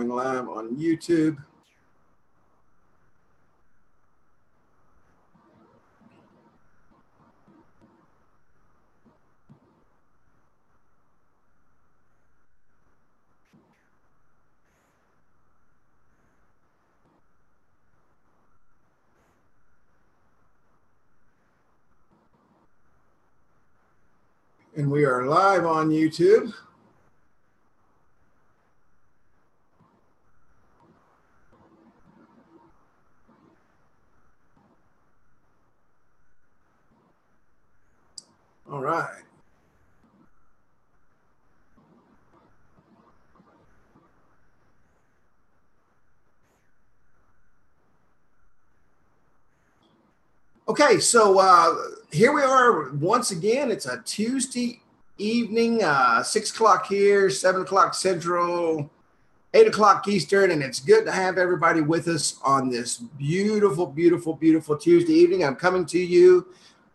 going live on YouTube. And we are live on YouTube. All right. Okay, so here we are once again. It's a Tuesday evening, 6 o'clock here, 7 o'clock Central, 8 o'clock Eastern, and it's good to have everybody with us on this beautiful, beautiful, beautiful Tuesday evening. I'm coming to you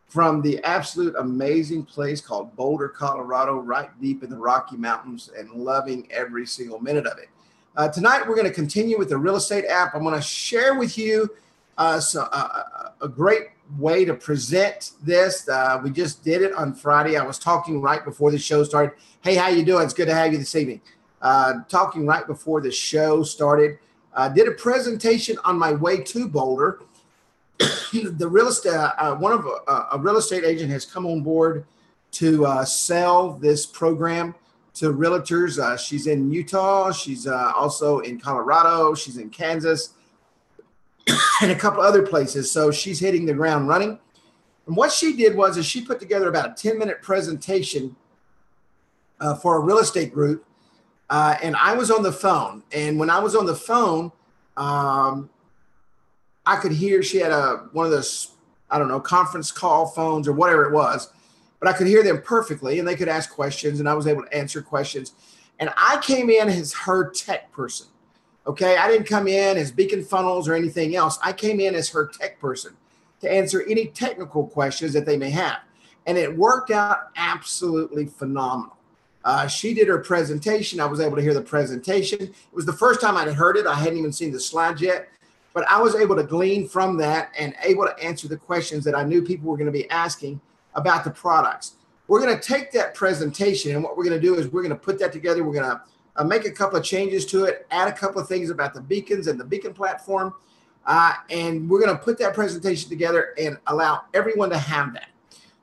from the absolute amazing place called Boulder, Colorado, right deep in the Rocky Mountains, and loving every single minute of it. Tonight, we're going to continue with the real estate app. I'm going to share with you a great way to present this. We just did it on Friday. I was talking right before the show started. Hey, how you doing? It's good to have you this evening. Talking right before the show started. Did a presentation on my way to Boulder. The real estate, a real estate agent has come on board to sell this program to realtors. She's in Utah. She's also in Colorado. She's in Kansas and a couple other places. So she's hitting the ground running. And what she did was she put together about a 10-minute presentation for a real estate group. And I was on the phone. And when I was on the phone, I could hear she had one of those, I don't know, conference call phones or whatever it was, but I could hear them perfectly and they could ask questions and I was able to answer questions. And I came in as her tech person. Okay. I didn't come in as Beacon Funnels or anything else. I came in as her tech person to answer any technical questions that they may have. And it worked out absolutely phenomenal. She did her presentation. I was able to hear the presentation. It was the first time I'd heard it. I hadn't even seen the slides yet. But I was able to glean from that and able to answer the questions that I knew people were going to be asking about the products. We're going to take that presentation and what we're going to do is we're going to put that together. We're going to make a couple of changes to it, add a couple of things about the beacons and the beacon platform. And we're going to put that presentation together and allow everyone to have that.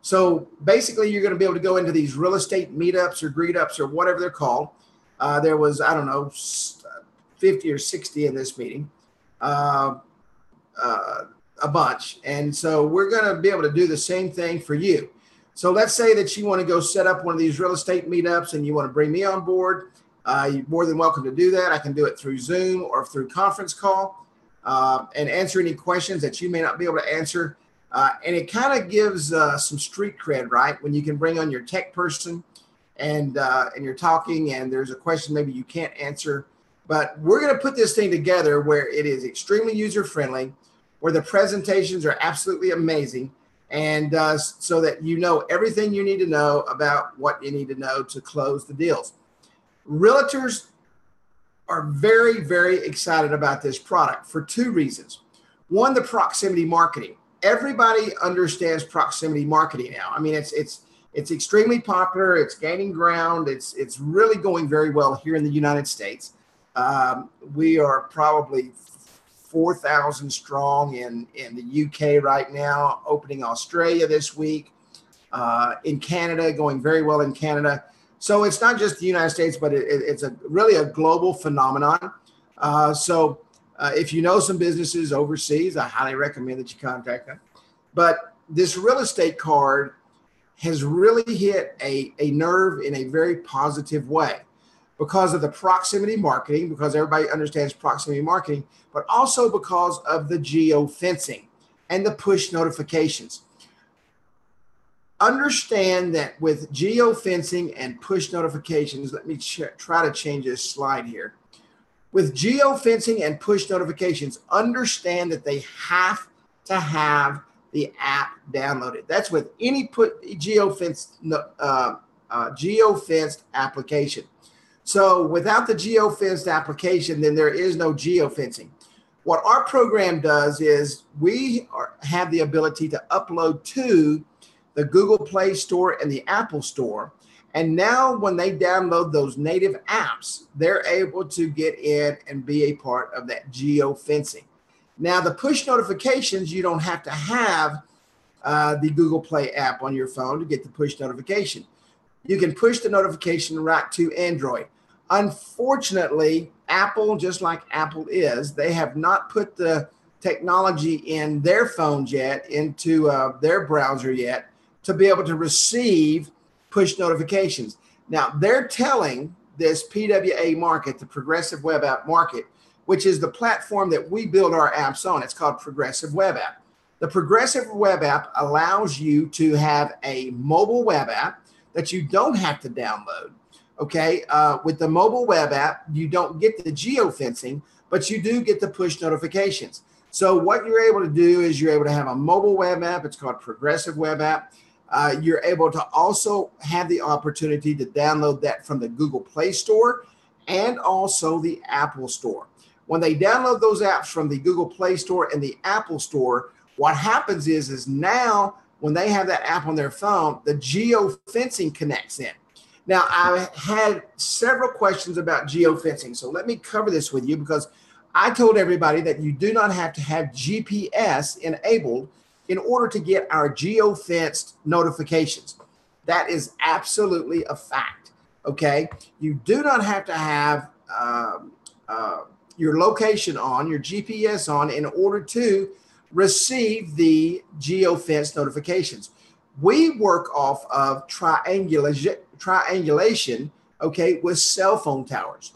So basically, you're going to be able to go into these real estate meetups or greetups or whatever they're called. There was, I don't know, 50 or 60 in this meeting. A bunch. And so we're going to be able to do the same thing for you. So let's say that you want to go set up one of these real estate meetups and you want to bring me on board. You're more than welcome to do that. I can do it through Zoom or through conference call and answer any questions that you may not be able to answer. And it kind of gives some street cred, right? When you can bring on your tech person and you're talking and there's a question maybe you can't answer. But we're going to put this thing together where it is extremely user-friendly, where the presentations are absolutely amazing, and so that you know everything you need to know about what you need to know to close the deals. Realtors are very, very excited about this product for two reasons. One, the proximity marketing. Everybody understands proximity marketing now. I mean, it's extremely popular. It's gaining ground. It's really going very well here in the United States. We are probably 4,000 strong in the UK right now, opening Australia this week, in Canada, going very well in Canada. So it's not just the United States, but it's really a global phenomenon. So if you know some businesses overseas, I highly recommend that you contact them. But this real estate card has really hit a nerve in a very positive way, because of the proximity marketing, because everybody understands proximity marketing, but also because of the geofencing and the push notifications. Understand that with geofencing and push notifications, let me try to change this slide here. With geofencing and push notifications, understand that they have to have the app downloaded. That's with any geofenced application. So without the geofenced application, then there is no geofencing. What our program does is have the ability to upload to the Google Play Store and the Apple Store. And now when they download those native apps, they're able to get in and be a part of that geofencing. Now, the push notifications, you don't have to have the Google Play app on your phone to get the push notification. You can push the notification right to Android. Unfortunately, Apple, just like Apple is, they have not put the technology in their phones yet, into their browser yet, to be able to receive push notifications. Now, they're telling this PWA market, the Progressive Web App market, which is the platform that we build our apps on. It's called Progressive Web App. The Progressive Web App allows you to have a mobile web app that you don't have to download. Okay, with the mobile web app, you don't get the geofencing, but you do get the push notifications. So what you're able to do is you're able to have a mobile web app. It's called Progressive Web App. You're able to also have the opportunity to download that from the Google Play Store and also the Apple Store. When they download those apps from the Google Play Store and the Apple Store, what happens is now when they have that app on their phone, the geofencing connects in. Now, I had several questions about geofencing, so let me cover this with you, because I told everybody that you do not have to have GPS enabled in order to get our geofenced notifications. That is absolutely a fact, okay? You do not have to have your location on, your GPS on, in order to receive the geofence notifications. We work off of triangulation, okay, with cell phone towers.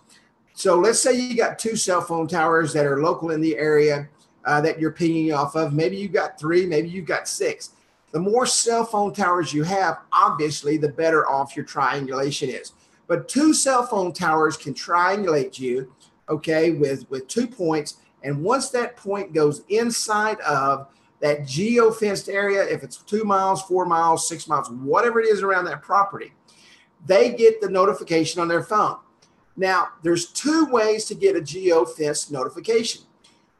So let's say you got 2 cell phone towers that are local in the area that you're pinging off of. Maybe you've got 3, maybe you've got 6. The more cell phone towers you have, obviously, the better off your triangulation is. But 2 cell phone towers can triangulate you, okay, with 2 points. And once that point goes inside of that geofenced area, if it's 2 miles, 4 miles, 6 miles, whatever it is around that property, they get the notification on their phone. Now, there's 2 ways to get a geofence notification.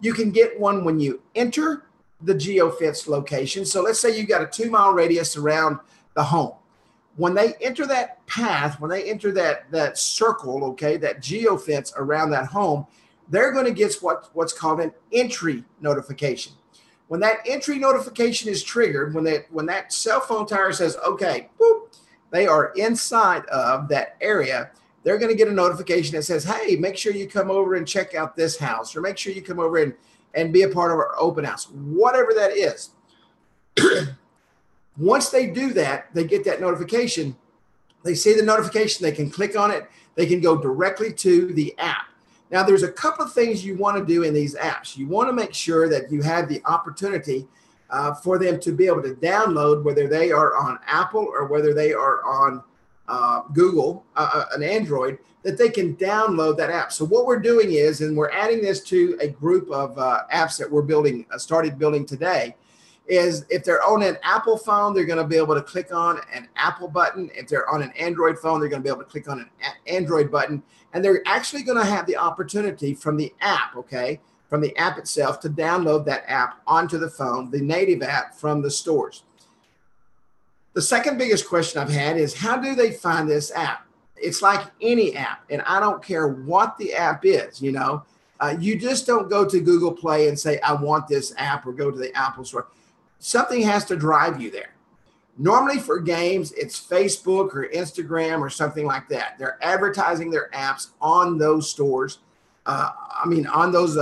You can get one when you enter the geofence location. So let's say you got a 2-mile radius around the home. When they enter that path, when they enter that circle, okay, that geofence around that home, they're going to get what's called an entry notification. When that entry notification is triggered, when that cell phone tower says, okay, boop, they are inside of that area, they're going to get a notification that says, hey, make sure you come over and check out this house, or make sure you come over and be a part of our open house, whatever that is. Once they do that, they get that notification. They see the notification, they can click on it, they can go directly to the app. Now, there's a couple of things you want to do in these apps. You want to make sure that you have the opportunity for them to be able to download, whether they are on Apple or whether they are on Google, an Android, that they can download that app. So what we're doing is, and we're adding this to a group of apps that we're building, started building today, is if they're on an Apple phone, they're going to be able to click on an Apple button. If they're on an Android phone, they're going to be able to click on an Android button. And they're actually going to have the opportunity from the app, okay, from the app itself, to download that app onto the phone, the native app from the stores. The second biggest question I've had is, how do they find this app? It's like any app, and I don't care what the app is, you know. You just don't go to Google Play and say, I want this app, or go to the Apple Store. Something has to drive you there. Normally for games, it's Facebook or Instagram or something like that. They're advertising their apps on those stores, on those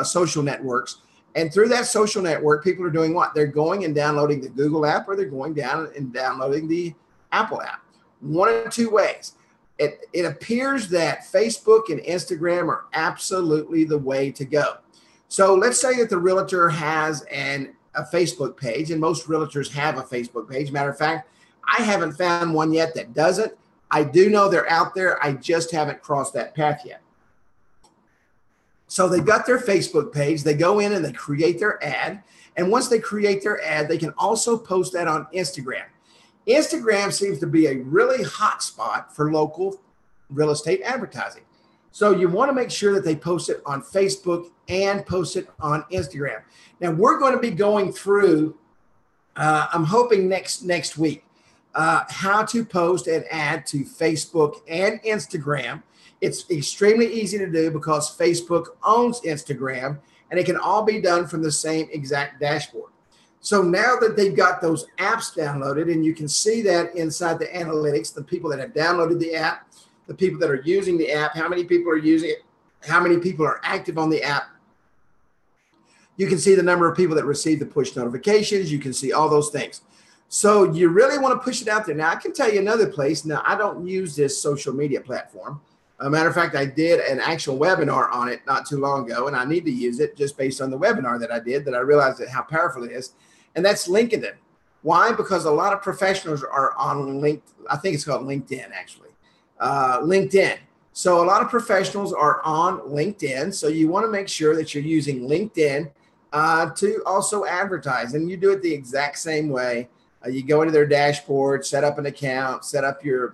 social networks. And through that social network, people are doing what? They're going and downloading the Google app, or they're going down and downloading the Apple app. One of 2 ways. It appears that Facebook and Instagram are absolutely the way to go. So let's say that the realtor has a Facebook page, and most realtors have a Facebook page. Matter of fact, I haven't found one yet that doesn't. I do know they're out there. I just haven't crossed that path yet. So they've got their Facebook page. They go in and they create their ad. And once they create their ad, they can also post that on Instagram. Instagram seems to be a really hot spot for local real estate advertising. So you want to make sure that they post it on Facebook and post it on Instagram. Now we're going to be going through, I'm hoping next week, how to post an ad to Facebook and Instagram. It's extremely easy to do because Facebook owns Instagram, and it can all be done from the same exact dashboard. So now that they've got those apps downloaded, and you can see that inside the analytics, the people that have downloaded the app, the people that are using the app, how many people are using it, how many people are active on the app. You can see the number of people that receive the push notifications. You can see all those things. So you really want to push it out there. Now, I can tell you another place. Now, I don't use this social media platform. As a matter of fact, I did an actual webinar on it not too long ago, and I need to use it just based on the webinar that I did, that I realized that how powerful it is. And that's LinkedIn. Why? Because a lot of professionals are on LinkedIn. I think it's called LinkedIn, actually. LinkedIn. So a lot of professionals are on LinkedIn. So you want to make sure that you're using LinkedIn to also advertise. And you do it the exact same way. You go into their dashboard, set up an account, set up your,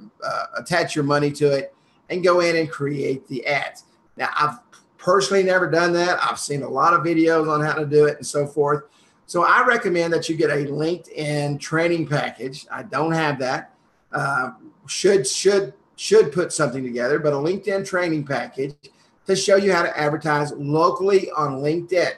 attach your money to it, and go in and create the ads. Now, I've personally never done that. I've seen a lot of videos on how to do it and so forth. So I recommend that you get a LinkedIn training package. I don't have that. Should put something together, but a LinkedIn training package to show you how to advertise locally on LinkedIn.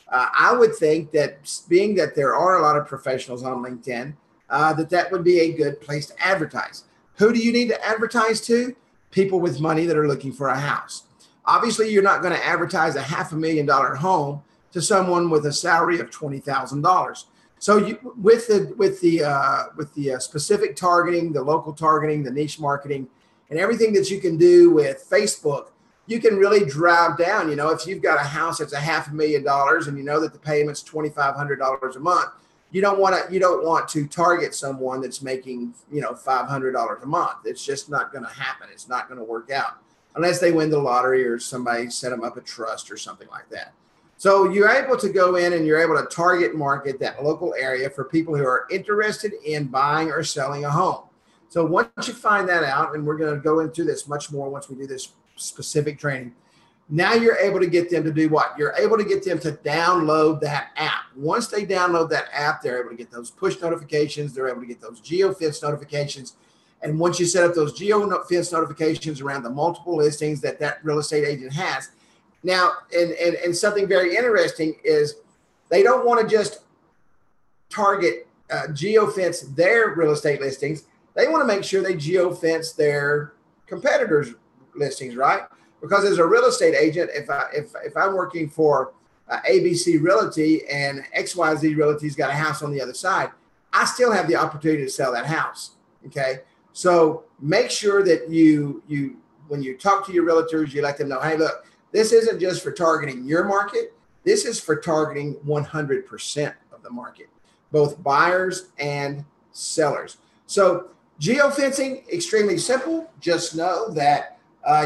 I would think that being that there are a lot of professionals on LinkedIn, that would be a good place to advertise. Who do you need to advertise to? People with money that are looking for a house. Obviously, you're not going to advertise a $500,000 home to someone with a salary of $20,000. So with the specific targeting, the local targeting, the niche marketing, and everything that you can do with Facebook, you can really drive down. You know, if you've got a house that's a $500,000 and you know that the payment's $2,500 a month, you don't want to target someone that's making, $500 a month. It's just not going to happen. It's not going to work out unless they win the lottery or somebody set them up a trust or something like that. So you're able to go in and you're able to target market that local area for people who are interested in buying or selling a home. So once you find that out, and we're going to go into this much more once we do this specific training, now you're able to get them to do what? You're able to get them to download that app. Once they download that app, they're able to get those push notifications. They're able to get those GeoFence notifications. And once you set up those GeoFence notifications around the multiple listings that real estate agent has, now, and something very interesting is they don't want to just target geofence their real estate listings. They want to make sure they geofence their competitors' listings, right? Because as a real estate agent, if I'm working for ABC Realty and XYZ Realty's got a house on the other side, I still have the opportunity to sell that house. Okay, so make sure that you when you talk to your realtors, you let them know, hey, look, this isn't just for targeting your market. This is for targeting 100% of the market, both buyers and sellers. So geofencing, extremely simple. Just know that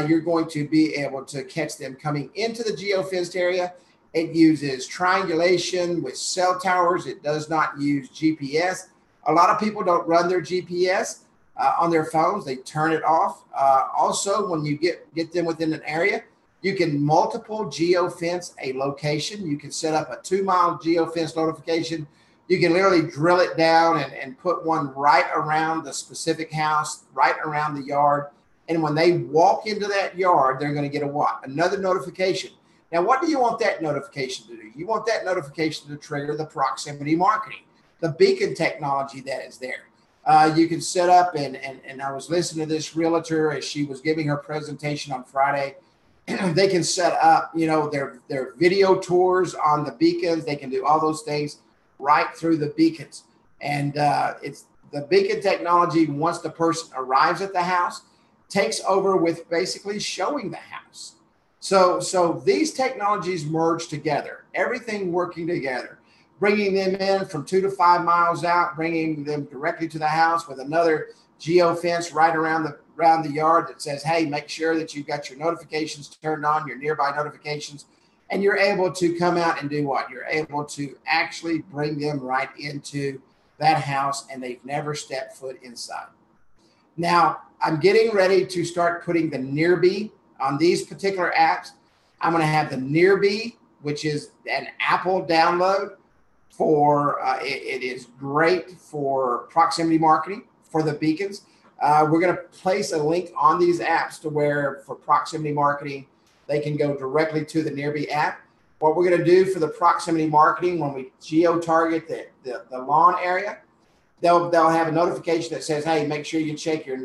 you're going to be able to catch them coming into the geofenced area. It uses triangulation with cell towers. It does not use GPS. A lot of people don't run their GPS on their phones. They turn it off. Also, when you get them within an area, you can multiple geofence a location. You can set up a 2-mile geofence notification. You can literally drill it down and put one right around the specific house, right around the yard. And when they walk into that yard, they're going to get a what? Another notification. Now, what do you want that notification to do? You want that notification to trigger the proximity marketing, the beacon technology that is there. You can set up, and I was listening to this realtor as she was giving her presentation on Friday. They can set up, their video tours on the beacons. They can do all those things right through the beacons. And it's the beacon technology, once the person arrives at the house, takes over with basically showing the house. So these technologies merge together, everything working together, bringing them in from 2 to 5 miles out, bringing them directly to the house with another geofence right around the yard that says, hey, make sure that you've got your notifications turned on, your nearby notifications, and you're able to come out and do what? You're able to actually bring them right into that house, and they've never stepped foot inside. Now, I'm getting ready to start putting the Nearby on these particular apps. I'm going to have the Nearby, which is an Apple download for, it is great for proximity marketing for the beacons. We're going to place a link on these apps to where for proximity marketing, they can go directly to the Nearby app. What we're going to do for the proximity marketing, when we geo-target the lawn area, they'll have a notification that says, hey, make sure you check your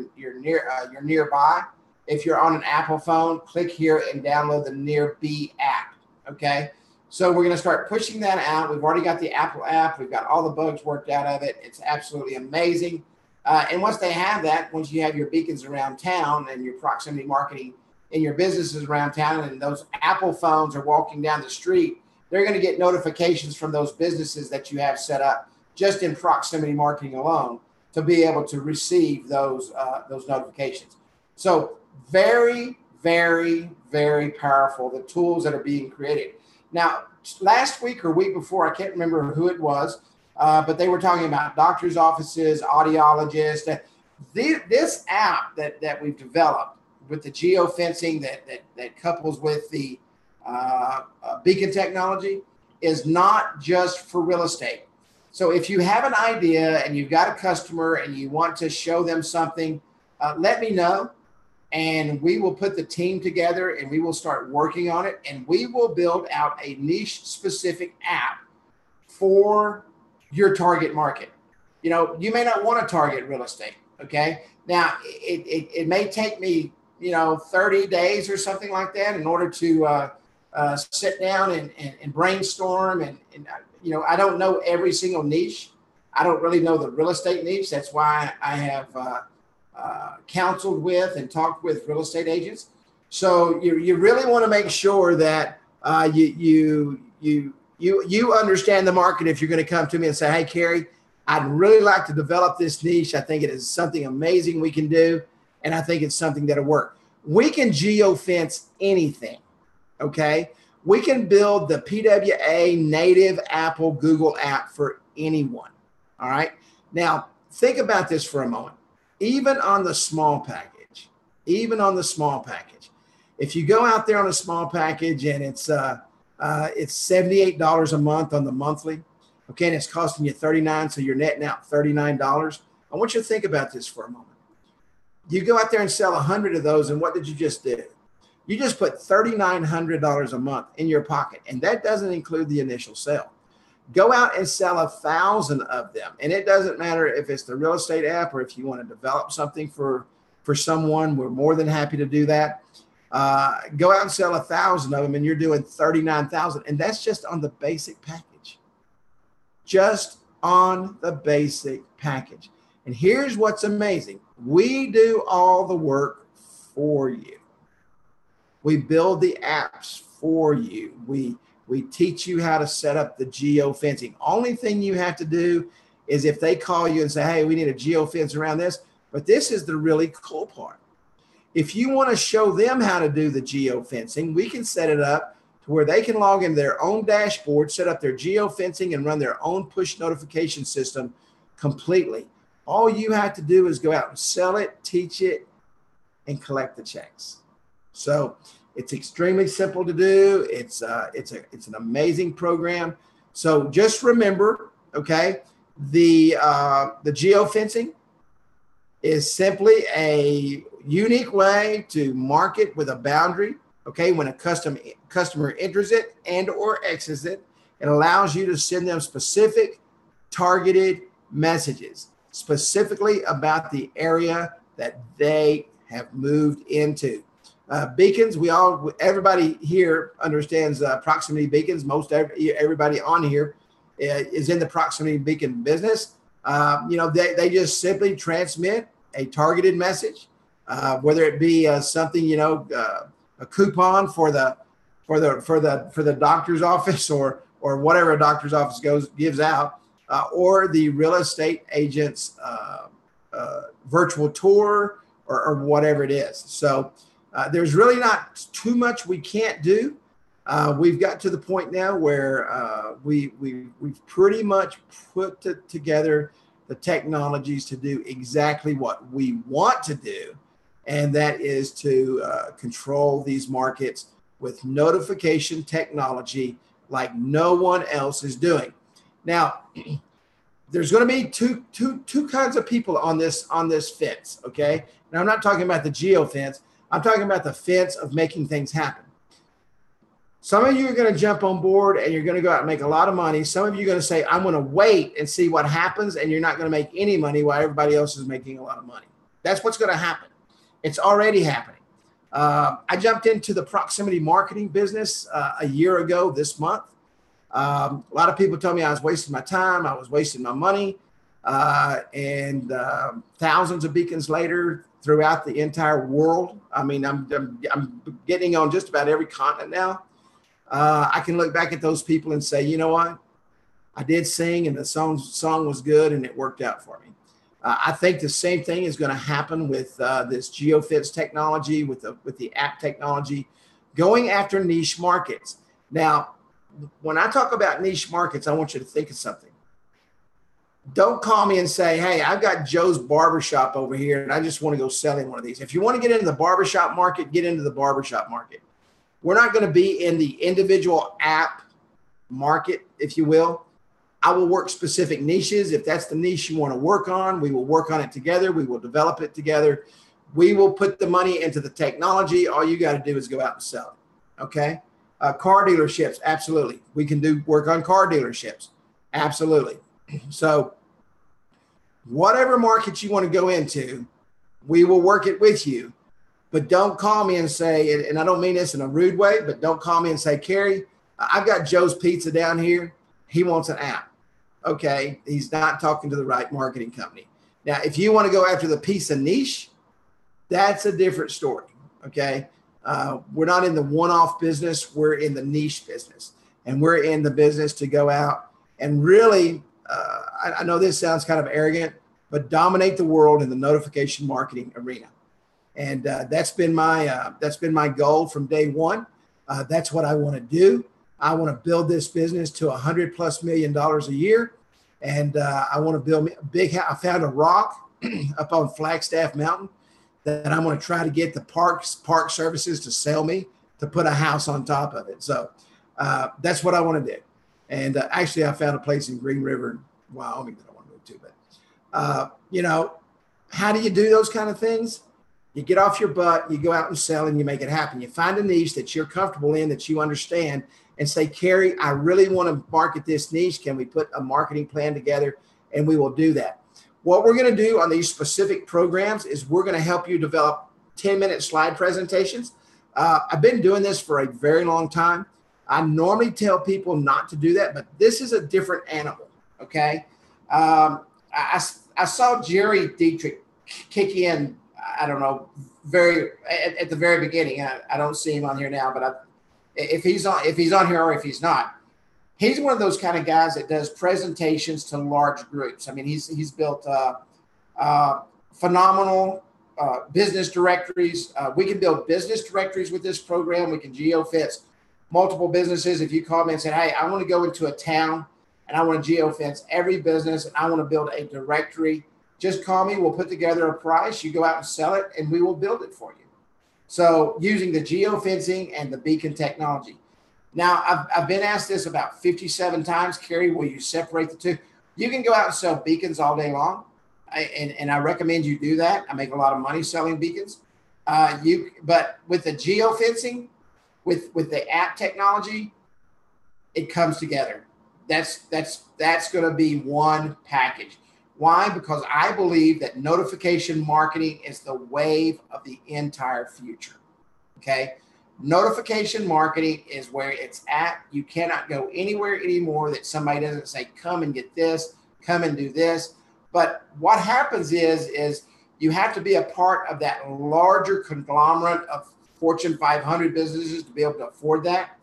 nearby. If you're on an Apple phone, click here and download the Nearby app, okay? So we're going to start pushing that out. We've already got the Apple app. We've got all the bugs worked out of it. It's absolutely amazing. And once they have that, once you have your beacons around town and your proximity marketing in your businesses around town, and those Apple phones are walking down the street, they're going to get notifications from those businesses that you have set up just in proximity marketing alone to be able to receive those notifications. So very, very, very powerful, the tools that are being created. Now, last week or week before, I can't remember who it was, but they were talking about doctors' offices, audiologists. This app that we've developed with the geofencing that couples with the beacon technology is not just for real estate. So if you have an idea and you've got a customer and you want to show them something, let me know, and we will put the team together and we will start working on it, and we will build out a niche specific app for your target market. You know, you may not want to target real estate. Okay. Now it may take me, 30 days or something like that in order to sit down and brainstorm. And I don't know every single niche. I don't really know the real estate niche. That's why I have counseled with and talked with real estate agents. So you really want to make sure that you understand the market. If you're going to come to me and say, hey, Kerry, I'd really like to develop this niche. I think it is something amazing we can do. And I think it's something that'll work. We can geofence anything. Okay. We can build the PWA native Apple Google app for anyone. All right. Now think about this for a moment. Even on the small package, if you go out there on a small package and it's $78 a month on the monthly, okay, and it's costing you $39, so you're netting out $39. I want you to think about this for a moment. You go out there and sell 100 of those, and what did you just do? You just put $3,900 a month in your pocket, and that doesn't include the initial sale. Go out and sell 1,000 of them, and it doesn't matter if it's the real estate app or if you want to develop something for someone. We're more than happy to do that. Go out and sell 1,000 of them, and you're doing $39,000, and that's just on the basic package. Just on the basic package. And here's what's amazing. We do all the work for you. We build the apps for you. We teach you how to set up the geofencing. Only thing you have to do is if they call you and say, hey, we need a geofence around this. But this is the really cool part. If you want to show them how to do the geofencing, we can set it up to where they can log in their own dashboard, set up their geofencing, and run their own push notification system completely. All you have to do is go out and sell it, teach it, and collect the checks. So it's extremely simple to do. It's an amazing program. So just remember, okay, the geofencing is simply a unique way to market with a boundary. Okay, when a customer enters it and or exits it, it allows you to send them specific targeted messages, specifically about the area that they have moved into. Beacons, everybody here understands proximity beacons. Most everybody on here is in the proximity beacon business. They just simply transmit a targeted message, whether it be something, a coupon for the doctor's office or whatever a doctor's office gives out, or the real estate agent's virtual tour or whatever it is. So there's really not too much we can't do. We've got to the point now where we've pretty much put together the technologies to do exactly what we want to do, and that is to control these markets with notification technology like no one else is doing. Now, there's going to be two kinds of people on this fence, okay? Now, I'm not talking about the geo fence. I'm talking about the fence of making things happen. Some of you are going to jump on board and you're going to go out and make a lot of money. Some of you are going to say, I'm going to wait and see what happens, and you're not going to make any money while everybody else is making a lot of money. That's what's going to happen. It's already happening. I jumped into the proximity marketing business a year ago this month. A lot of people told me I was wasting my time, I was wasting my money, and thousands of beacons later throughout the entire world. I mean, I'm getting on just about every continent now. I can look back at those people and say, you know what? I did sing, and the song was good, and it worked out for me. I think the same thing is going to happen with this GeoFence technology, with the app technology, going after niche markets. Now, when I talk about niche markets, I want you to think of something. Don't call me and say, hey, I've got Joe's barbershop over here, and I just want to go sell him one of these. If you want to get into the barbershop market, get into the barbershop market. We're not going to be in the individual app market, if you will. I will work specific niches. If that's the niche you want to work on, we will work on it together. We will develop it together. We will put the money into the technology. All you got to do is go out and sell it. Okay. Car dealerships. Absolutely. We can do work on car dealerships. Absolutely. So whatever market you want to go into, we will work it with you. But don't call me and say, and I don't mean this in a rude way, but don't call me and say, Kerry, I've got Joe's Pizza down here. He wants an app. Okay, he's not talking to the right marketing company. Now, if you want to go after the pizza niche, that's a different story. Okay, we're not in the one-off business. We're in the niche business, and we're in the business to go out and really, I know this sounds kind of arrogant, but dominate the world in the notification marketing arena. And that's been my goal from day one. That's what I want to do. I want to build this business to $100+ million a year. And I want to build a big house. I found a rock up on Flagstaff Mountain that I'm going to try to get the park services to sell me to put a house on top of it. So that's what I want to do. And actually, I found a place in Green River, Wyoming that I want to move to. But, you know, how do you do those kind of things? You get off your butt, you go out and sell, and you make it happen. You find a niche that you're comfortable in, that you understand, and say, Kerry, I really want to market this niche. Can we put a marketing plan together? And we will do that. What we're going to do on these specific programs is we're going to help you develop 10-minute slide presentations. I've been doing this for a very long time. I normally tell people not to do that, but this is a different animal, okay? I saw Jerry Dietrich kick in, I don't know, at the very beginning. I don't see him on here now, but if he's on here or if he's not, he's one of those kind of guys that does presentations to large groups. I mean, he's built phenomenal business directories. We can build business directories with this program. We can geofence multiple businesses. If you call me and say, hey, I want to go into a town and I want to geofence every business and I want to build a directory, just call me. We'll put together a price. You go out and sell it, and we will build it for you. So using the geofencing and the beacon technology. Now, I've been asked this about 57 times, Kerry, will you separate the two? You can go out and sell beacons all day long, and I recommend you do that. I make a lot of money selling beacons. But with the geofencing, with the app technology, it comes together. That's going to be one package. Why? Because I believe that notification marketing is the wave of the entire future. Okay. Notification marketing is where it's at. You cannot go anywhere anymore that somebody doesn't say, come and get this, come and do this. But what happens is you have to be a part of that larger conglomerate of Fortune 500 businesses to be able to afford that.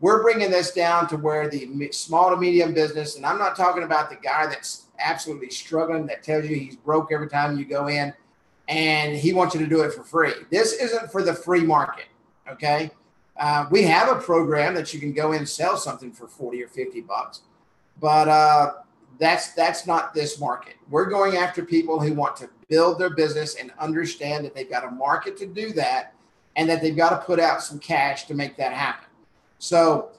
We're bringing this down to where the small to medium business, and I'm not talking about the guy that's absolutely struggling, that tells you he's broke every time you go in and he wants you to do it for free. This isn't for the free market. Okay. We have a program that you can go in and sell something for 40 or 50 bucks, but That's not this market. We're going after people who want to build their business and understand that they've got a market to do that and that they've got to put out some cash to make that happen. So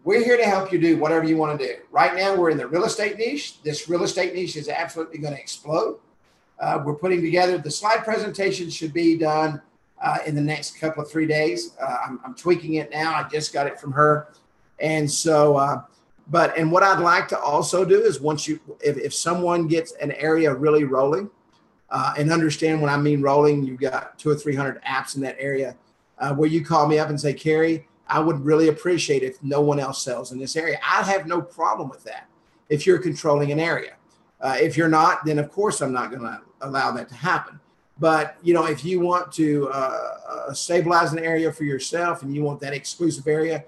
we're here to help you do whatever you want to do. Right now, we're in the real estate niche. This real estate niche is absolutely going to explode. We're putting together, the slide presentation should be done in the next couple of 3 days. I'm tweaking it now. I just got it from her. And so, and what I'd like to also do is once if someone gets an area really rolling, and understand when I mean rolling, you've got 200 or 300 apps in that area, where you call me up and say, Kerry, I would really appreciate if no one else sells in this area. I have no problem with that if you're controlling an area. If you're not, then of course I'm not going to allow that to happen. But, if you want to stabilize an area for yourself and you want that exclusive area,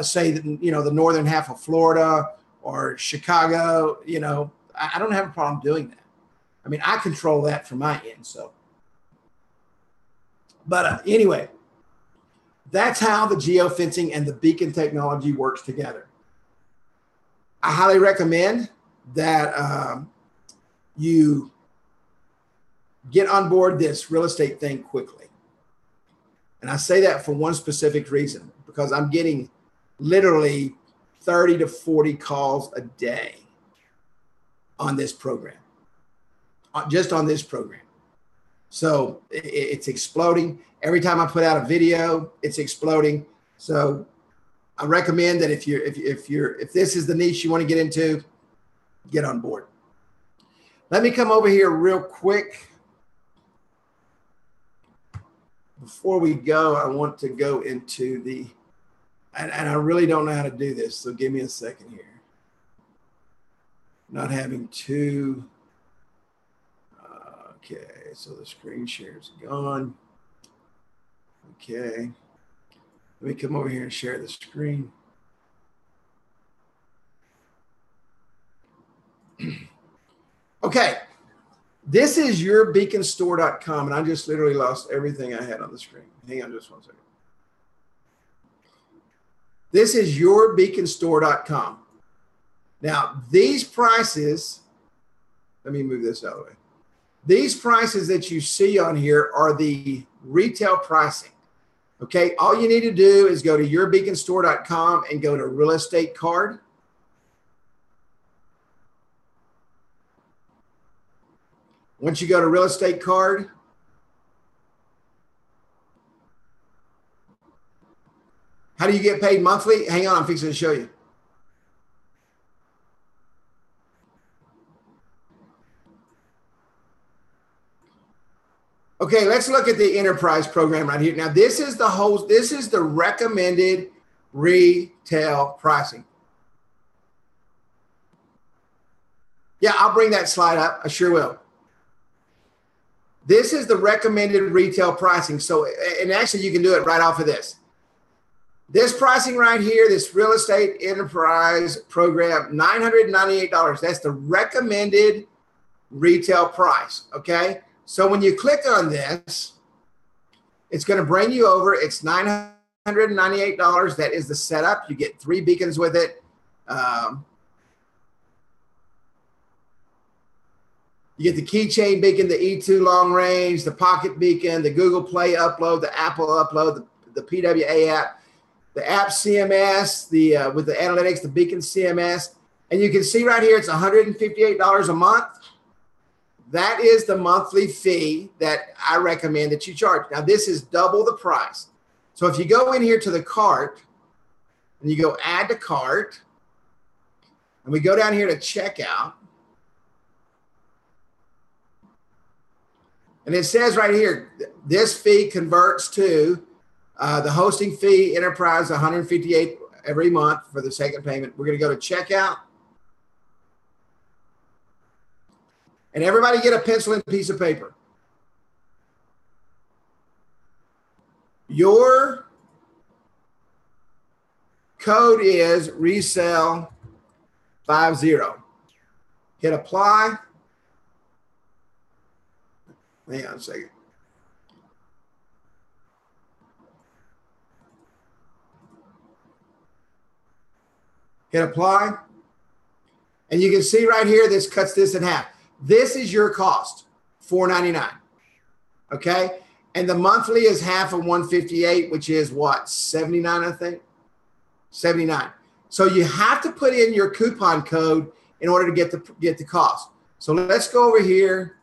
say that, the northern half of Florida or Chicago, I don't have a problem doing that. I mean, I control that from my end. So, but anyway, that's how the geofencing and the beacon technology works together. I highly recommend that you get on board this real estate thing quickly. And I say that for one specific reason, because I'm getting literally 30 to 40 calls a day on this program, just on this program. So it's exploding. Every time I put out a video, it's exploding. So I recommend that if this is the niche you want to get into, get on board. Let me come over here real quick. Before we go, I want to go into and I really don't know how to do this, so give me a second here. Not having two. Okay, so the screen share is gone. Okay, let me come over here and share the screen. Okay, this is yourbeaconstore.com, and I just literally lost everything I had on the screen. Hang on just one second. This is yourbeaconstore.com. Now, these prices, let me move this out of the way. These prices that you see on here are the retail pricing. Okay, all you need to do is go to yourbeaconstore.com and go to real estate card. Once you go to real estate card, how do you get paid monthly? Hang on, I'm fixing to show you. Okay, let's look at the enterprise program right here. Now, this is the recommended retail pricing. Yeah, I'll bring that slide up. I sure will. This is the recommended retail pricing. So, and actually you can do it right off of this. This pricing right here, this real estate enterprise program, $998. That's the recommended retail price, okay? So when you click on this, it's going to bring you over. It's $998. That is the setup. You get 3 beacons with it. You get the keychain beacon, the E2 long range, the pocket beacon, the Google Play upload, the Apple upload, the PWA app, the app CMS, with the analytics, the beacon CMS. And you can see right here, it's $158 a month. That is the monthly fee that I recommend that you charge. Now, this is double the price. So if you go in here to the cart and you go add to cart, and we go down here to checkout, and it says right here, this fee converts to the hosting fee enterprise, $158 every month for the second payment. We're going to go to checkout. And everybody get a pencil and piece of paper. Your code is resell50. Hit apply. Hang on a second. Hit apply. And you can see right here, this cuts this in half. This is your cost, $4.99. Okay. And the monthly is half of 158, which is what? 79, I think. 79. So you have to put in your coupon code in order to get the cost. So let's go over here.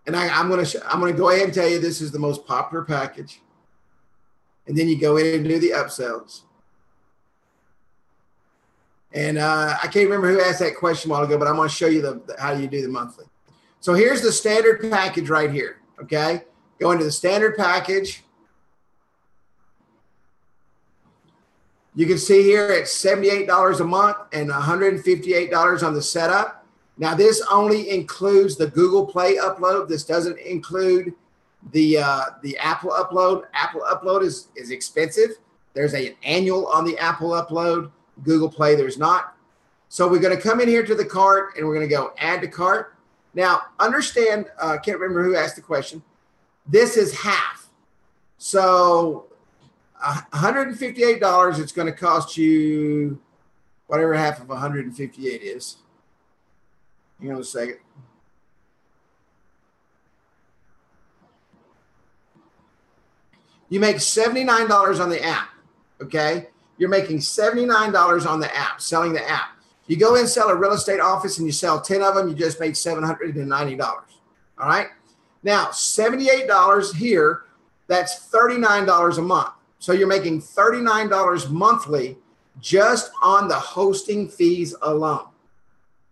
And I'm gonna go ahead and tell you this is the most popular package. And then you go in and do the upsells. And I can't remember who asked that question a while ago, but I'm going to show you how you do the monthly. So here's the standard package right here. Okay, go into the standard package. You can see here it's $78 a month and $158 on the setup. Now this only includes the Google Play upload. This doesn't include the Apple upload. Apple upload is expensive. There's an annual on the Apple upload. Google Play, there's not. So we're going to come in here to the cart and we're going to go add to cart. Now understand, can't remember who asked the question. This is half. So $158, it's going to cost you whatever half of 158 is. Hang on a second. You make $79 on the app, okay? You're making $79 on the app, selling the app. You go in, sell a real estate office, and you sell 10 of them, you just made $790, all right? Now, $78 here, that's $39 a month. So you're making $39 monthly just on the hosting fees alone,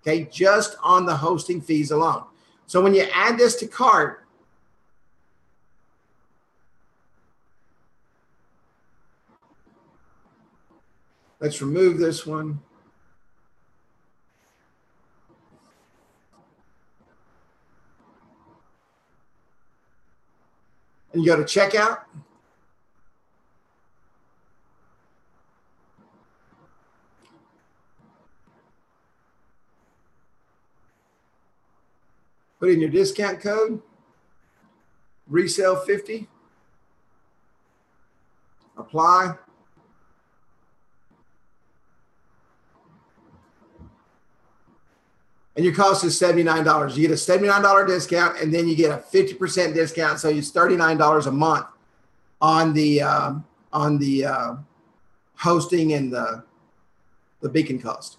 okay? Just on the hosting fees alone. So when you add this to cart, let's remove this one. And you go to checkout. Put in your discount code, resale 50, apply. And your cost is $79. You get a $79 discount, and then you get a 50% discount. So it's $39 a month on the hosting and the beacon cost.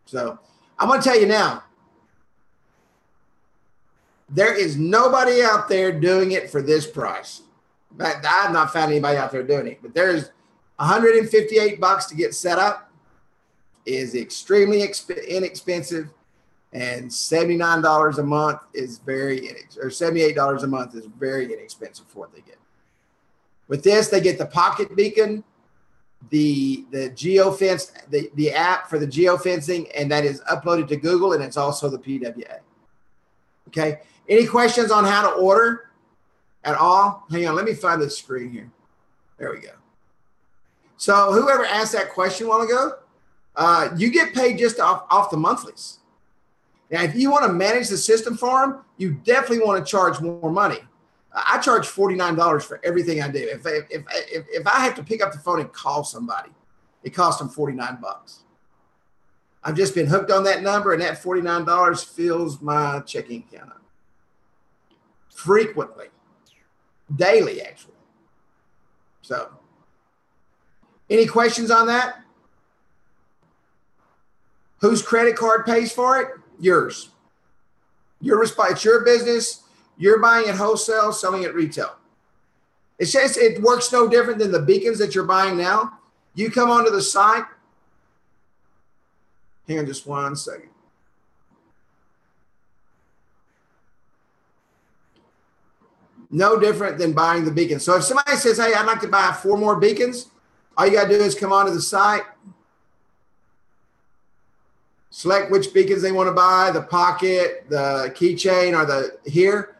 So I'm going to tell you now, there is nobody out there doing it for this price. I've not found anybody out there doing it, but there's $158 to get set up. Is extremely inexpensive. And $79 a month is or $78 a month is very inexpensive for what they get. With this, they get the pocket beacon, the geofence, the app for the geofencing, and that is uploaded to Google, and it's also the PWA. Okay. Any questions on how to order at all? Hang on, let me find this screen here. There we go. So whoever asked that question a while ago, you get paid just off the monthlies. Now, if you want to manage the system for them, you definitely want to charge more money. I charge $49 for everything I do. If I have to pick up the phone and call somebody, it costs them $49. I've just been hooked on that number, and that $49 fills my checking account up. Frequently, daily, actually. So, any questions on that? Whose credit card pays for it? Yours. It's your business. You're buying at wholesale, selling at retail. It's just, it works no different than the beacons that you're buying now. You come onto the site. Hang on just 1 second. No different than buying the beacon. So if somebody says, hey, I'd like to buy 4 more beacons, all you got to do is come onto the site, select which beacons they want to buy, the pocket, the keychain, or the here.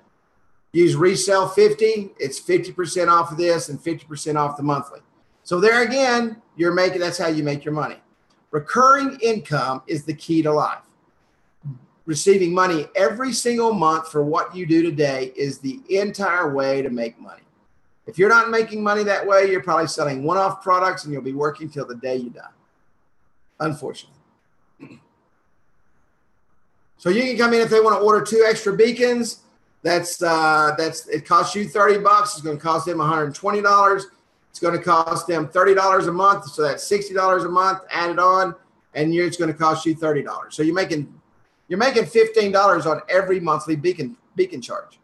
Use resell 50. It's 50% off of this and 50% off the monthly. So there again, that's how you make your money. Recurring income is the key to life. Receiving money every single month for what you do today is the entire way to make money. If you're not making money that way, you're probably selling one-off products and you'll be working till the day you die. unfortunately. So you can come in if they want to order 2 extra beacons. That's it costs you $30. It's going to cost them $120. It's going to cost them $30 a month. So that's $60 a month added on, and it's going to cost you $30. So you're making $15 on every monthly beacon charge.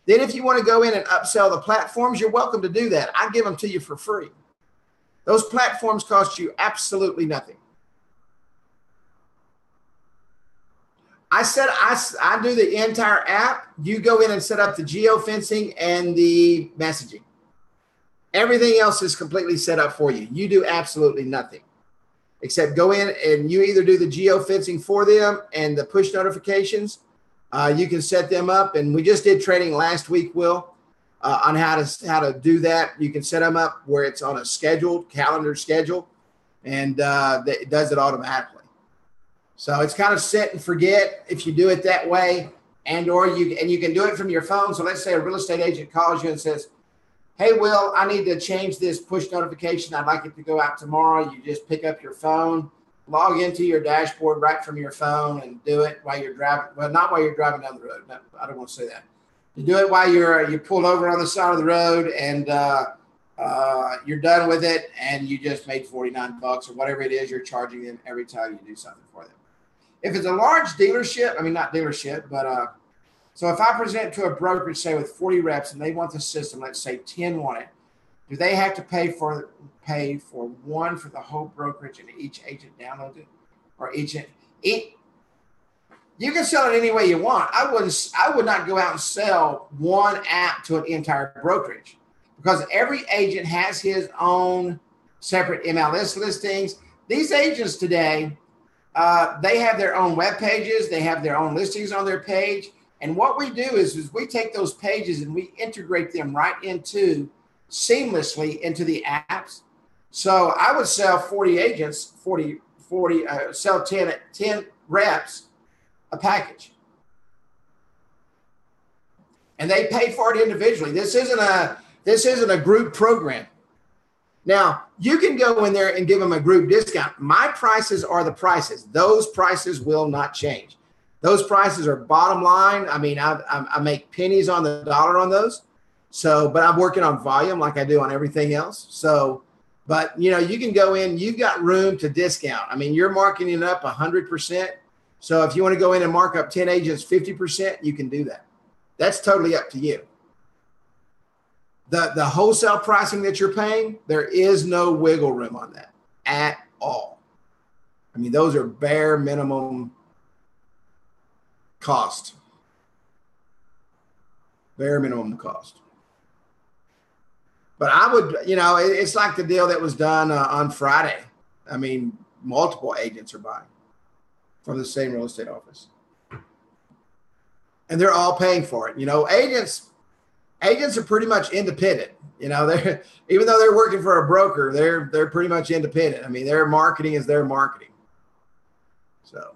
Then if you want to go in and upsell the platforms, you're welcome to do that. I give them to you for free. Those platforms cost you absolutely nothing. I do the entire app. You go in and set up the geofencing and the messaging. Everything else is completely set up for you. You do absolutely nothing except go in and you either do the geofencing for them and the push notifications. You can set them up, and we just did training last week, Will, on how to do that. You can set them up where it's on a calendar schedule, and it does it automatically. So it's kind of set and forget if you do it that way, and you can do it from your phone. So let's say a real estate agent calls you and says, "Hey, Will, I need to change this push notification. I'd like it to go out tomorrow." You just pick up your phone, log into your dashboard right from your phone, and do it while you're driving. Well, not while you're driving down the road. No, I don't want to say that. You do it while you pull over on the side of the road, and you're done with it, and you just made $49 or whatever it is you're charging them every time you do something for them. If it's a large dealership, not dealership, but so if I present to a brokerage, say with 40 reps, and they want the system, let's say 10 want it, do they have to pay for one for the whole brokerage and each agent downloads it, or each? You can sell it any way you want. I would not go out and sell one app to an entire brokerage, because every agent has his own separate MLS listings. These agents today, they have their own web pages. They have their own listings on their page. And what we do is we take those pages and we integrate them right seamlessly into the apps. So I would sell 40 agents, sell 10 reps a package. And they pay for it individually. This isn't a group program. Now, you can go in there and give them a group discount. My prices are the prices. Those prices will not change. Those prices are bottom line. I make pennies on the dollar on those. So, but I'm working on volume like I do on everything else. So, but you can go in, you've got room to discount. You're marking it up 100%. So if you want to go in and mark up 10 agents 50%, you can do that. That's totally up to you. The wholesale pricing that you're paying, there is no wiggle room on that at all. Those are bare minimum cost. Bare minimum cost. But I would, it's like the deal that was done on Friday. Multiple agents are buying from the same real estate office. And they're all paying for it. Agents are pretty much independent. They're, even though they're working for a broker, they're pretty much independent. Their marketing is their marketing. So.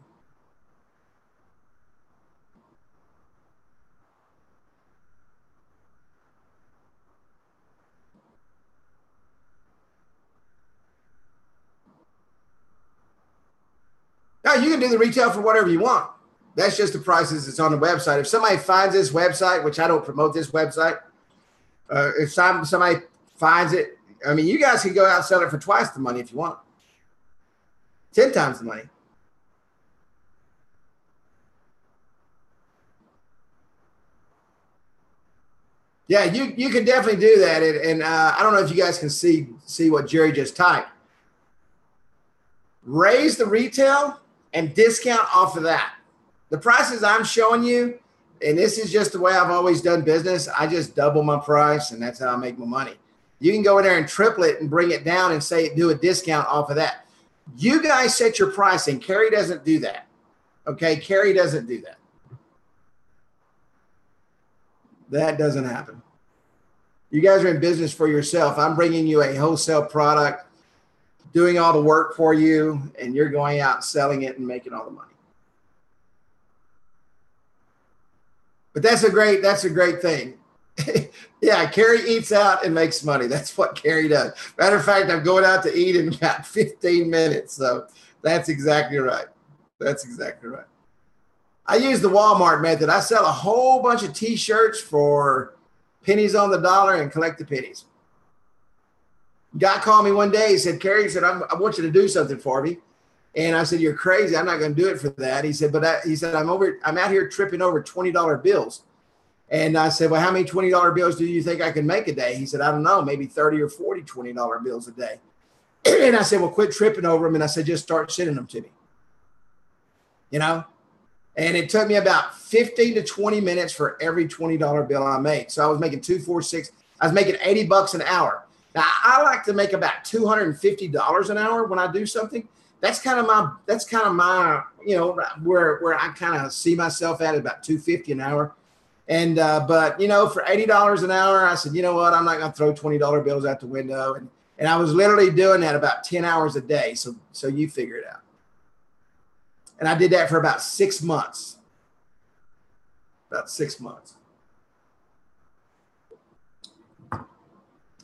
No, you can do the retail for whatever you want. That's just the prices that's on the website. If somebody finds this website, which I don't promote this website, if somebody finds it, you guys can go out and sell it for twice the money if you want. 10 times the money. Yeah, you can definitely do that. And I don't know if you guys can see what Jerry just typed. Raise the retail and discount off of that. The prices I'm showing you, and this is just the way I've always done business, I just double my price, and that's how I make my money. You can go in there and triple it and bring it down and say do a discount off of that. You guys set your pricing. Carrie doesn't do that. Okay, Carrie doesn't do that. That doesn't happen. You guys are in business for yourself. I'm bringing you a wholesale product, doing all the work for you, and you're going out selling it and making all the money. But that's a great thing. Yeah, Carrie eats out and makes money. That's what Carrie does. Matter of fact, I'm going out to eat in about 15 minutes. So That's exactly right. That's exactly right. I use the Walmart method. I sell a whole bunch of T-shirts for pennies on the dollar and collect the pennies. Guy called me one day. He said, Kerry, he said, I want you to do something for me. And I said, you're crazy. I'm not going to do it for that. He said, he said, I'm out here tripping over $20 bills. And I said, well, how many $20 bills do you think I can make a day? He said, I don't know, maybe 30 or 40 $20 bills a day. And I said, well, quit tripping over them. And I said, just start sending them to me. You know? And it took me about 15 to 20 minutes for every $20 bill I made. So I was making $2, $4, $6. I was making $80 an hour. Now I like to make about $250 an hour when I do something. That's kind of my, you know, where I kind of see myself at about $250 an hour. And, but you know, for $80 an hour, I said, you know what, I'm not going to throw $20 bills out the window. And I was literally doing that about 10 hours a day. So you figure it out. And I did that for about 6 months. About 6 months.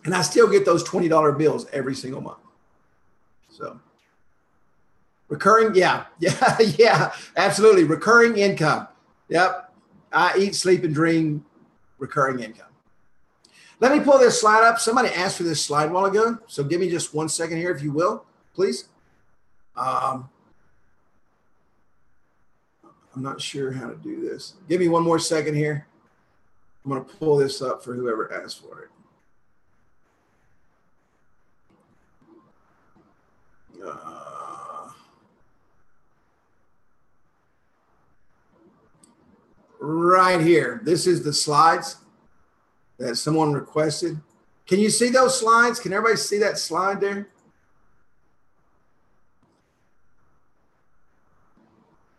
And I still get those $20 bills every single month. So recurring, yeah, absolutely. Recurring income. Yep. I eat, sleep, and dream recurring income. Let me pull this slide up. Somebody asked for this slide a while ago. So give me just 1 second here, if you will, please. I'm not sure how to do this. Give me one more second here. I'm going to pull this up for whoever asked for it. Right here. This is the slides that someone requested. Can you see those slides? Can everybody see that slide there?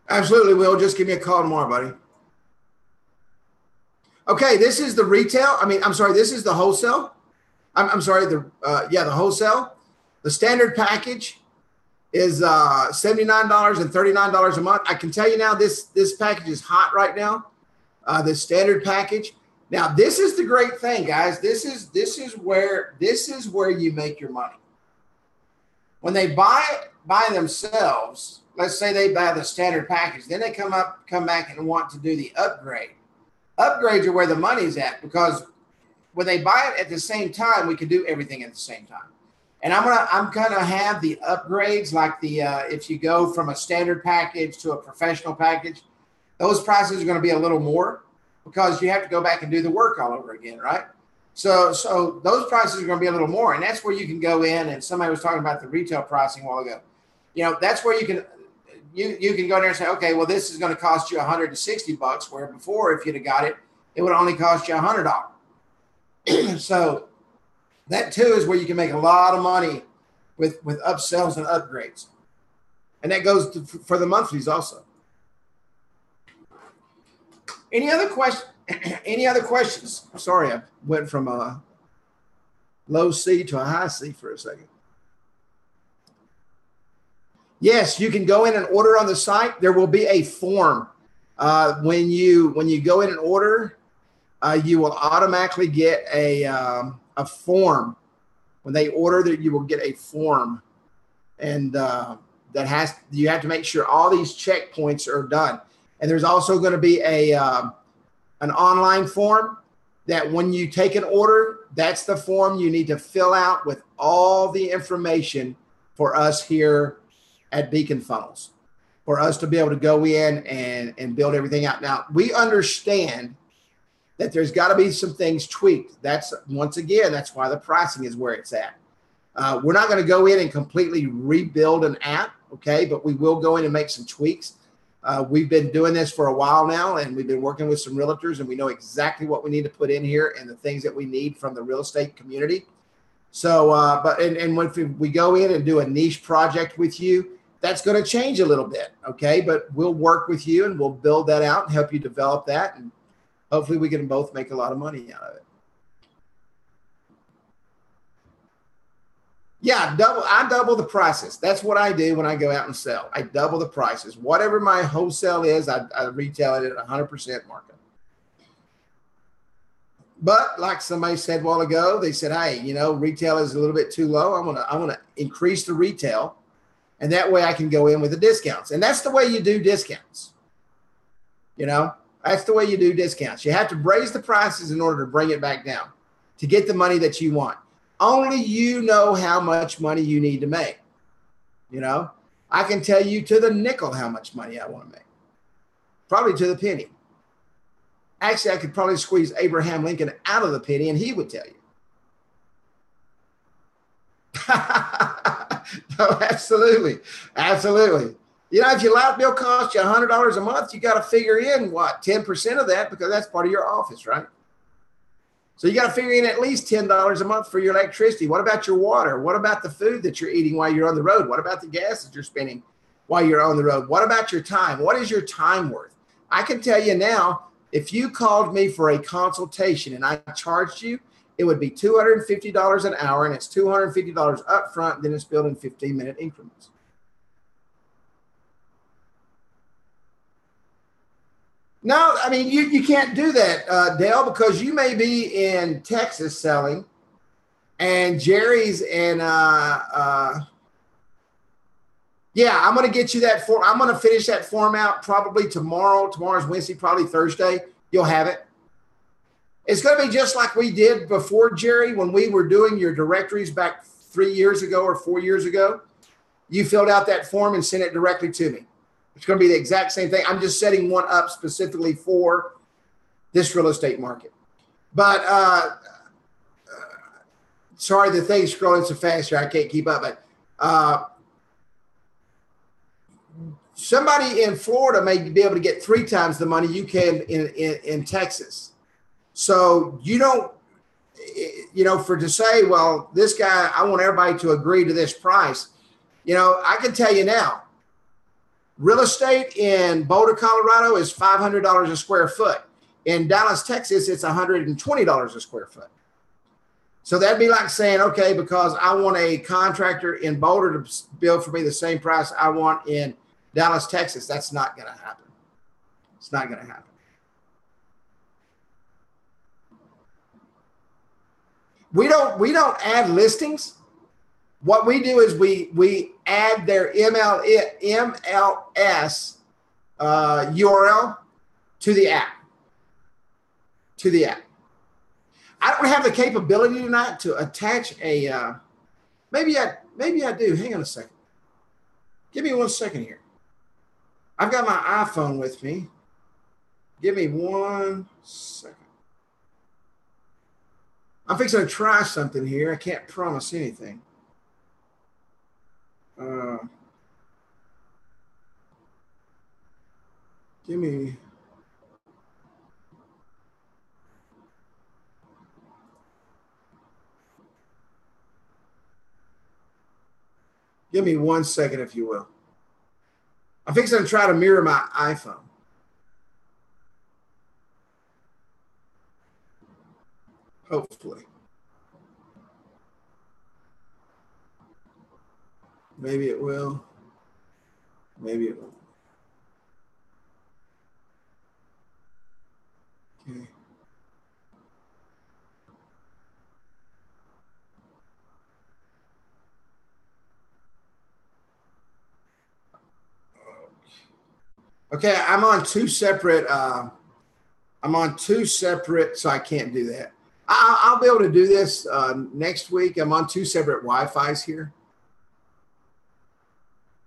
Absolutely, Will. Just give me a call tomorrow, buddy. Okay, this is the retail. This is the wholesale. The wholesale. The standard package is $79 and $39 a month. I can tell you now, this package is hot right now. The standard package. Now, this is the great thing, guys. This is where you make your money. When they buy themselves, let's say they buy the standard package, then they come back and want to do the upgrade. Upgrades are where the money's at, because when they buy it at the same time, we can do everything at the same time. And I'm gonna have the upgrades, like the if you go from a standard package to a professional package, those prices are going to be a little more, because you have to go back and do the work all over again, right? So those prices are going to be a little more, and that's where you can go in. And somebody was talking about the retail pricing a while ago. You know, that's where you can go there and say, okay, well, this is going to cost you $160, where before, if you'd have got it, it would only cost you $100. So that too is where you can make a lot of money with upsells and upgrades, and that goes for the monthlies also. Any other questions? Sorry, I went from a low C to a high C for a second. Yes, you can go in and order on the site. There will be a form. When you go in and order, you will automatically get a form. When they order, that you will get a form, and you have to make sure all these checkpoints are done. And there's also going to be an online form that when you take an order, that's the form you need to fill out with all the information for us here at Beacon Funnels, for us to be able to go in and build everything out. Now, we understand that there's got to be some things tweaked. That's why the pricing is where it's at. We're not going to go in and completely rebuild an app, okay? But we will go in and make some tweaks. We've been doing this for a while now, and we've been working with some realtors, and we know exactly what we need to put in here and the things that we need from the real estate community. So, when we go in and do a niche project with you, that's going to change a little bit, okay? But we'll work with you, and we'll build that out and help you develop that, and hopefully we can both make a lot of money out of it. Yeah, I double the prices. That's what I do when I go out and sell. I double the prices. Whatever my wholesale is, I retail it at 100% markup. But like somebody said a while ago, they said, hey, retail is a little bit too low. I want to increase the retail And that way I can go in with the discounts. And that's the way you do discounts. You know, that's the way you do discounts. You have to raise the prices in order to bring it back down to get the money that you want. Only you know how much money you need to make. You know, I can tell you to the nickel how much money I want to make. Probably to the penny. Actually, I could probably squeeze Abraham Lincoln out of the penny and he would tell you. No, absolutely. Absolutely. You know, if your light bill costs you $100 a month, you got to figure in what, 10% of that, because that's part of your office, right? So you got to figure in at least $10 a month for your electricity. What about your water? What about the food that you're eating while you're on the road? What about the gas that you're spending while you're on the road? What about your time? What is your time worth? I can tell you now, if you called me for a consultation and I charged you, it would be $250 an hour, and it's $250 up front, then it's billed in 15-minute increments. No, I mean, you can't do that, Dale, because you may be in Texas selling, and Jerry's in, yeah, I'm going to get you that form. I'm going to finish that form out probably tomorrow. Tomorrow's Wednesday, probably Thursday. You'll have it. It's going to be just like we did before, Jerry, when we were doing your directories back 3 years ago or 4 years ago. You filled out that form and sent it directly to me. It's going to be the exact same thing. I'm just setting one up specifically for this real estate market. But sorry, the thing's scrolling so fast here, I can't keep up. But somebody in Florida may be able to get 3 times the money you can in Texas. So you don't, you know, to say, well, this guy, I want everybody to agree to this price. You know, I can tell you now, real estate in Boulder, Colorado is $500 a square foot. In Dallas, Texas, it's $120 a square foot. So that'd be like saying, okay, because I want a contractor in Boulder to build for me the same price I want in Dallas, Texas. That's not going to happen. It's not going to happen. We don't add listings. What we do is we add their MLS URL to the app. To the app. I don't have the capability tonight to attach a. Maybe I do. Hang on a second. Give me 1 second here. I've got my iPhone with me. Give me 1 second. I'm fixing to try something here. I can't promise anything. Give me. Give me 1 second, if you will. I'm fixing to try to mirror my iPhone. Hopefully. Maybe it will. Maybe it won't. Okay. Okay, I'm on two separate, so I can't do that. I'll be able to do this next week. I'm on 2 separate Wi-Fis here.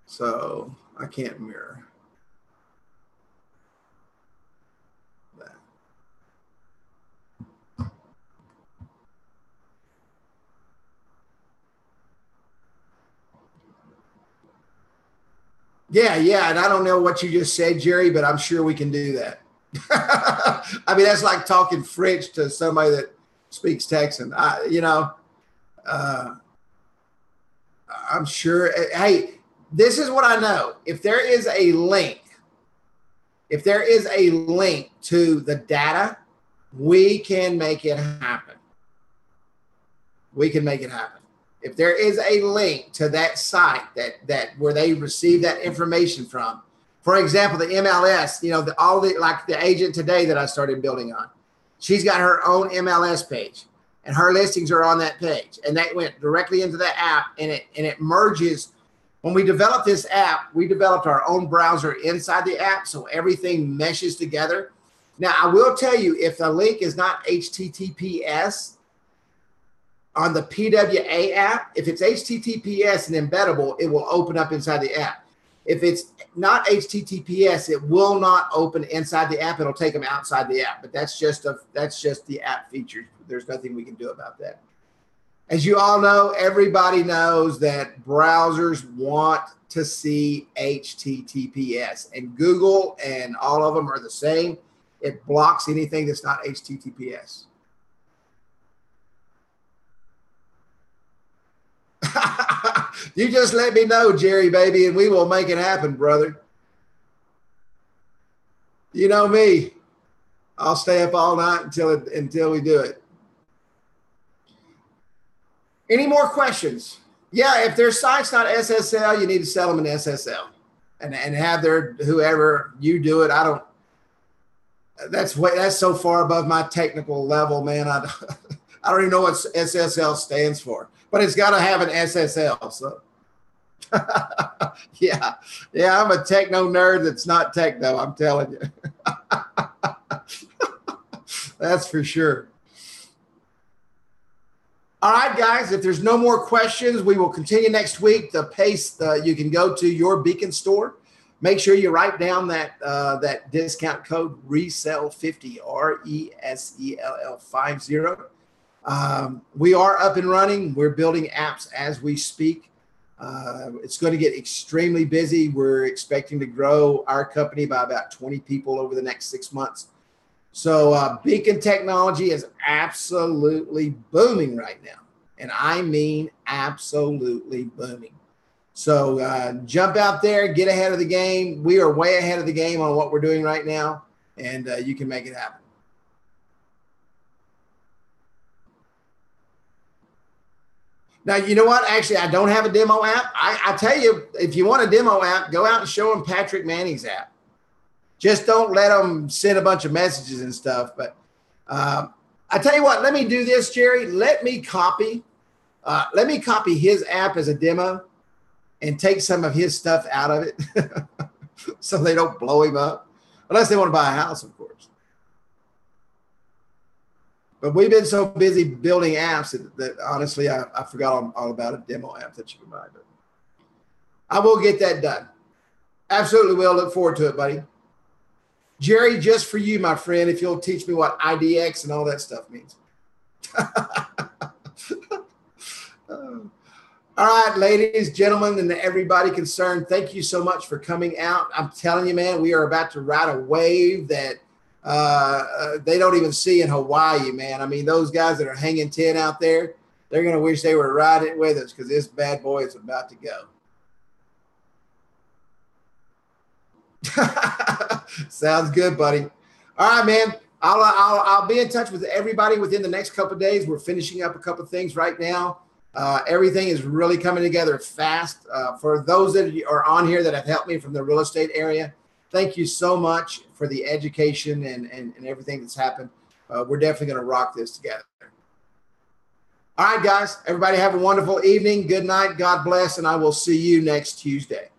So I can't mirror that. Yeah, and I don't know what you just said, Jerry, but I'm sure we can do that. I mean, that's like talking French to somebody that speaks Texan. I'm sure. Hey, this is what I know. If there is a link to the data, we can make it happen. We can make it happen. If there is a link to that site that where they receive that information from, for example, the MLS, like the agent today that I started building on, she's got her own MLS page, and her listings are on that page, and that went directly into the app, and it merges When we developed this app, we developed our own browser inside the app, so everything meshes together. Now, I will tell you, if the link is not HTTPS on the PWA app, if it's HTTPS and embeddable, it will open up inside the app. If it's not HTTPS, it will not open inside the app. It'll take them outside the app, but that's just the app feature. There's nothing we can do about that. As you all know, everybody knows that browsers want to see HTTPS, and Google and all of them are the same. It blocks anything that's not HTTPS. You just let me know, Jerry, baby, and we will make it happen, brother. You know me. I'll stay up all night until we do it. Any more questions? Yeah, if their site's not SSL, you need to sell them an SSL and have their whoever you do it. I don't. That's so far above my technical level, man. I don't even know what SSL stands for, but it's got to have an SSL. So yeah, I'm a techno nerd that's not techno. I'm telling you, that's for sure. All right, guys, if there's no more questions, we will continue next week. The pace, you can go to your Beacon store. Make sure you write down that discount code RESELL50, RESELL50. We are up and running. We're building apps as we speak. It's going to get extremely busy. We're expecting to grow our company by about 20 people over the next 6 months. So Beacon technology is absolutely booming right now. And I mean absolutely booming. So jump out there, get ahead of the game. We are way ahead of the game on what we're doing right now, and you can make it happen. Now, you know what? Actually, I don't have a demo app. I tell you, if you want a demo app, go out and show them Patrick Manning's app. Just don't let them send a bunch of messages and stuff. But I tell you what, let me do this, Jerry. Let me copy his app as a demo and take some of his stuff out of it so they don't blow him up, unless they want to buy a house, of course. But we've been so busy building apps that honestly, I forgot all about a demo app that you can buy. But I will get that done. Absolutely will. Look forward to it, buddy. Jerry, just for you, my friend, if you'll teach me what IDX and all that stuff means. All right, ladies, gentlemen, and everybody concerned, thank you so much for coming out. I'm telling you, man, we are about to ride a wave that they don't even see in Hawaii, man. I mean, those guys that are hanging 10 out there, they're going to wish they were riding it with us because this bad boy is about to go. Sounds good, buddy. All right, man. I'll be in touch with everybody within the next couple of days. We're finishing up a couple of things right now. Everything is really coming together fast. For those that are on here that have helped me from the real estate area, thank you so much for the education and everything that's happened. We're definitely going to rock this together. All right, guys. Everybody have a wonderful evening. Good night. God bless. And I will see you next Tuesday.